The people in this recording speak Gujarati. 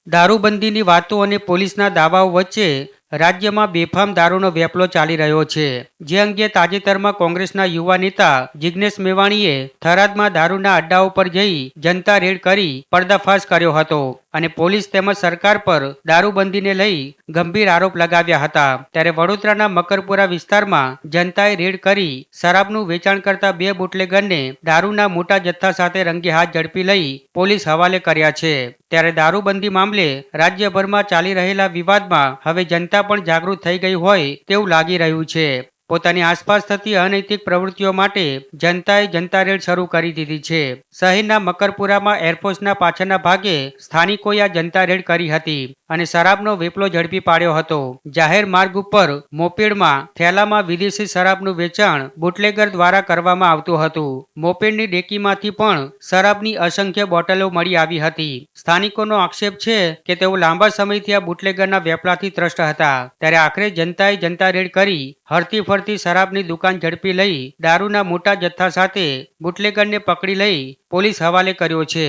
દારૂબંધીની વાતો અને પોલીસના દાવાઓ વચ્ચે રાજ્યમાં બેફામ દારૂનો વેપલો ચાલી રહ્યો છે. જે અંગે તાજેતરમાં કોંગ્રેસના યુવા નેતા જિગ્નેશ મેવાણીએ થરાદમાં દારૂના અડ્ડાઓ પર જઈ જનતા રેડ કરી પર્દાફાશ કર્યો હતો અને પોલીસ તેમજ સરકાર પર દારૂબંધીને લઈ ગંભીર આરોપ લગાવ્યા હતા. ત્યારે વડોદરાના મકરપુરા વિસ્તારમાં જનતાએ રેડ કરી શરાબનું વેચાણ કરતા બે બુટલેગરને દારૂના મોટા જથ્થા સાથે રંગે હાથ ઝડપી લઈ પોલીસ હવાલે કર્યા છે. ત્યારે દારૂબંધી મામલે રાજ્યભરમાં ચાલી રહેલા વિવાદમાં હવે જનતા પણ જાગૃત થઈ ગઈ હોય તેવું લાગી રહ્યું છે. પોતાની આસપાસ થતી અનૈતિક પ્રવૃત્તિઓ માટે જનતાએ જનતા રેડ શરૂ કરી દીધી છે. શહેરના મકરપુરામાં એરફોર્સના પાછળના ભાગે સ્થાનિકોએ આ જનતા રેડ કરી હતી અને શરાબનો વેપલો ઝડપી પાડ્યો હતો. જાહેર માર્ગ ઉપર મોપેડમાં થેલામાં વિદેશી શરાબનું વેચાણ બુટલેગર દ્વારા કરવામાં આવતું હતું. મોપેડની ડેકીમાંથી પણ શરાબની અસંખ્ય બોટલો મળી આવી હતી. સ્થાનિકોનો આક્ષેપ છે કે તેઓ લાંબા સમયથી આ બુટલેગરના વેપલાથી ત્રસ્ત હતા. ત્યારે આખરે જનતાએ જનતા રેડ કરી હરતી ફરતી શરાબની દુકાન ઝડપી લઈ દારૂના મોટા જથ્થા સાથે બુટલેગરને પકડી લઈ પોલીસ હવાલે કર્યો છે.